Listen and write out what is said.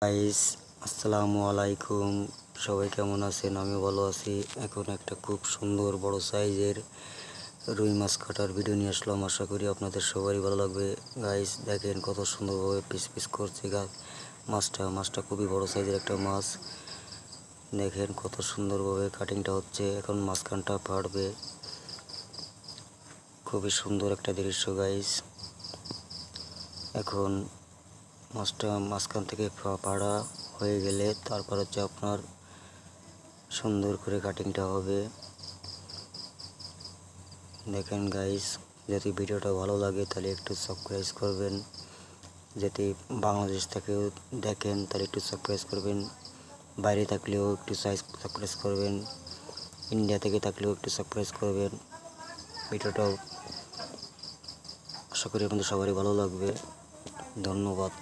Guys, আসসালামু আলাইকুম। সবাই কেমন আছেন? আমি ভালো আছি। এখন একটা খুব সুন্দর বড় সাইজের রুই মাছ কাটার ভিডিও নিয়ে আসলাম। আশা করি আপনাদের সবারই ভালো লাগবে। গাইস দেখেন কত সুন্দরভাবে পিস পিস করছে মাছটা খুবই বড় সাইজের একটা মাছ। দেখেন কত সুন্দরভাবে কাটিংটা হচ্ছে। এখন মাঝখানটা ফাটবে। খুবই সুন্দর একটা দৃশ্য গাইস। এখন মাছটা মাঝখান থেকে ফাড়া হয়ে গেলে তারপর হচ্ছে আপনার সুন্দর করে কাটিংটা হবে। দেখেন গাইস, যদি ভিডিওটা ভালো লাগে তাহলে একটু সাবস্ক্রাইব করবেন। যদি বাংলাদেশ থেকেও দেখেন তাহলে একটু সাবস্ক্রাইব করবেন। বাইরে থাকলেও একটু সাবস্ক্রাইব করবেন। ইন্ডিয়া থেকে থাকলেও একটু সাবস্ক্রাইব করবেন। ভিডিওটাও আশা করি আপনাদের সবারই ভালো লাগবে। ধন্যবাদ।